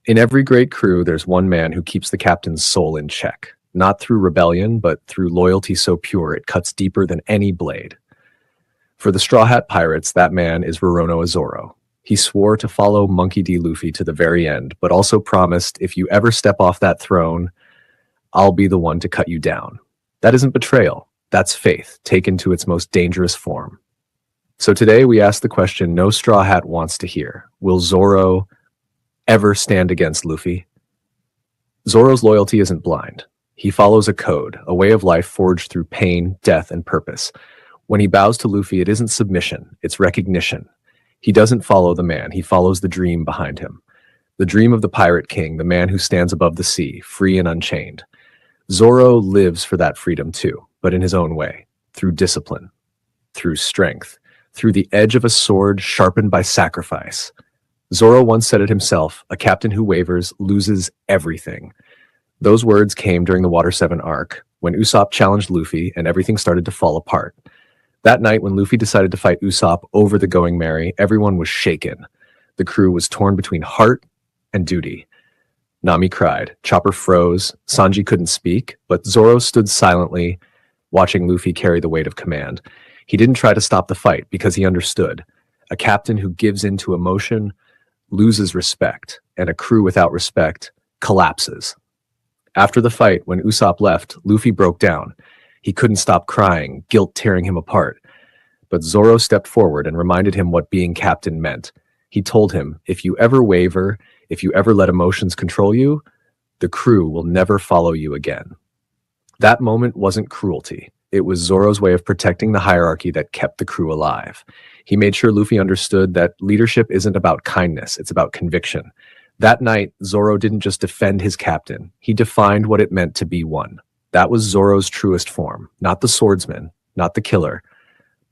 In every great crew, there's one man who keeps the captain's soul in check, not through rebellion, but through loyalty so pure it cuts deeper than any blade. For the Straw Hat Pirates, that man is Roronoa Zoro. He swore to follow Monkey D. Luffy to the very end, but also promised, if you ever step off that throne, I'll be the one to cut you down. That isn't betrayal. That's faith, taken to its most dangerous form. So today we ask the question no Straw Hat wants to hear. Will Zoro ever stand against Luffy? Zoro's loyalty isn't blind. He follows a code, a way of life forged through pain, death, and purpose. When he bows to Luffy, it isn't submission, it's recognition. He doesn't follow the man, he follows the dream behind him. The dream of the Pirate King, the man who stands above the sea, free and unchained. Zoro lives for that freedom too, but in his own way, through discipline, through strength, through the edge of a sword sharpened by sacrifice. Zoro once said it himself, a captain who wavers loses everything. Those words came during the Water 7 arc, when Usopp challenged Luffy and everything started to fall apart. That night, when Luffy decided to fight Usopp over the Going Merry, everyone was shaken. The crew was torn between heart and duty. Nami cried, Chopper froze, Sanji couldn't speak, but Zoro stood silently, watching Luffy carry the weight of command. He didn't try to stop the fight because he understood. A captain who gives in to emotion loses respect, and a crew without respect collapses. After the fight, when Usopp left, Luffy broke down. He couldn't stop crying, guilt tearing him apart. But Zoro stepped forward and reminded him what being captain meant. He told him, if you ever waver, if you ever let emotions control you, the crew will never follow you again. That moment wasn't cruelty. It was Zoro's way of protecting the hierarchy that kept the crew alive. He made sure Luffy understood that leadership isn't about kindness, it's about conviction. That night, Zoro didn't just defend his captain, he defined what it meant to be one. That was Zoro's truest form, not the swordsman, not the killer,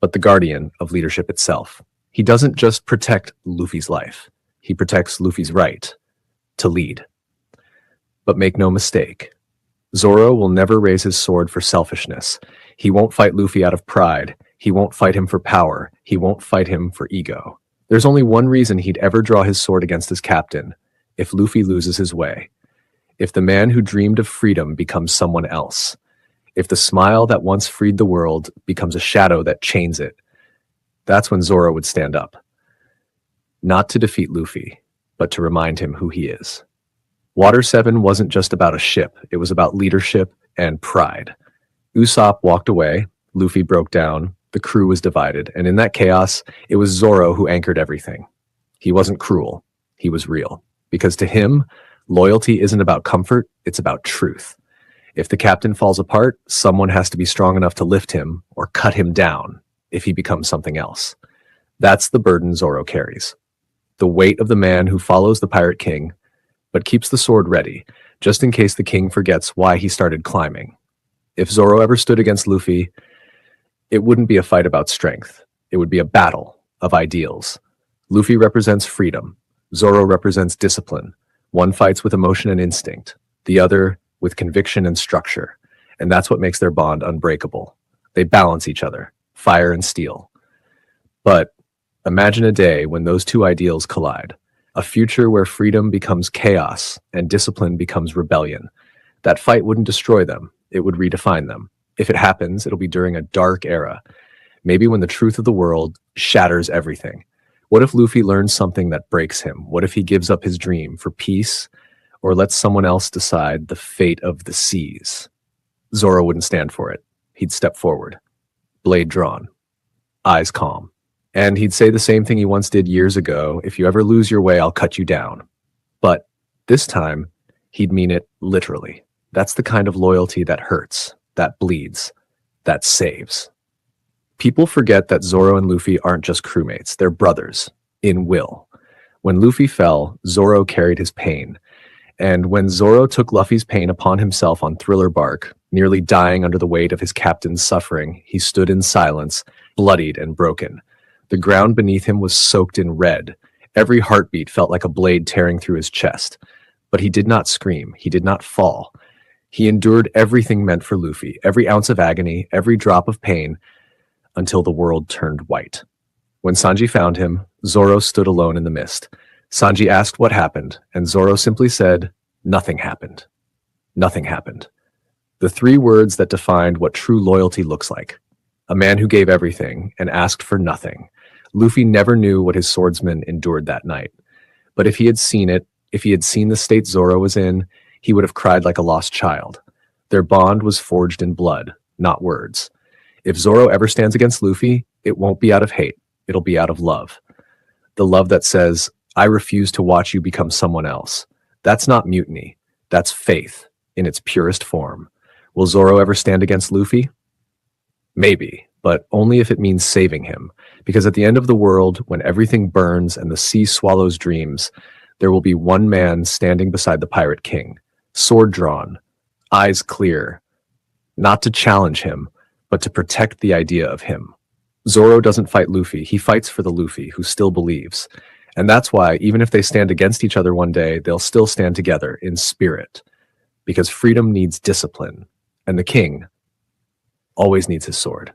but the guardian of leadership itself. He doesn't just protect Luffy's life, he protects Luffy's right to lead. But make no mistake, Zoro will never raise his sword for selfishness. He won't fight Luffy out of pride. He won't fight him for power. He won't fight him for ego. There's only one reason he'd ever draw his sword against his captain, if Luffy loses his way. If the man who dreamed of freedom becomes someone else. If the smile that once freed the world becomes a shadow that chains it. That's when Zoro would stand up. Not to defeat Luffy, but to remind him who he is. Water 7 wasn't just about a ship, it was about leadership and pride. Usopp walked away, Luffy broke down, the crew was divided, and in that chaos, it was Zoro who anchored everything. He wasn't cruel, he was real. Because to him, loyalty isn't about comfort, it's about truth. If the captain falls apart, someone has to be strong enough to lift him or cut him down if he becomes something else. That's the burden Zoro carries. The weight of the man who follows the Pirate King, but keeps the sword ready, just in case the king forgets why he started climbing. If Zoro ever stood against Luffy, it wouldn't be a fight about strength. It would be a battle of ideals. Luffy represents freedom. Zoro represents discipline. One fights with emotion and instinct, the other with conviction and structure. And that's what makes their bond unbreakable. They balance each other, fire and steel. But imagine a day when those two ideals collide. A future where freedom becomes chaos and discipline becomes rebellion. That fight wouldn't destroy them. It would redefine them. If it happens, it'll be during a dark era. Maybe when the truth of the world shatters everything. What if Luffy learns something that breaks him? What if he gives up his dream for peace or lets someone else decide the fate of the seas? Zoro wouldn't stand for it. He'd step forward, blade drawn, eyes calm. And he'd say the same thing he once did years ago, if you ever lose your way, I'll cut you down. But this time, he'd mean it literally. That's the kind of loyalty that hurts, that bleeds, that saves. People forget that Zoro and Luffy aren't just crewmates, they're brothers, in will. When Luffy fell, Zoro carried his pain. And when Zoro took Luffy's pain upon himself on Thriller Bark, nearly dying under the weight of his captain's suffering, he stood in silence, bloodied and broken. The ground beneath him was soaked in red. Every heartbeat felt like a blade tearing through his chest. But he did not scream. He did not fall. He endured everything meant for Luffy, every ounce of agony, every drop of pain, until the world turned white. When Sanji found him, Zoro stood alone in the mist, Sanji asked what happened, and Zoro simply said, "Nothing happened. Nothing happened." The three words that defined what true loyalty looks like. A man who gave everything and asked for nothing. Luffy never knew what his swordsman endured that night. But if he had seen it, if he had seen the state Zoro was in, he would have cried like a lost child. Their bond was forged in blood, not words. If Zoro ever stands against Luffy, it won't be out of hate. It'll be out of love. The love that says, "I refuse to watch you become someone else." That's not mutiny. That's faith in its purest form. Will Zoro ever stand against Luffy? Maybe, but only if it means saving him. Because at the end of the world, when everything burns and the sea swallows dreams, there will be one man standing beside the Pirate King, sword drawn, eyes clear, not to challenge him, but to protect the idea of him. Zoro doesn't fight Luffy, he fights for the Luffy who still believes. And that's why, even if they stand against each other one day, they'll still stand together in spirit. Because freedom needs discipline, and the king always needs his sword.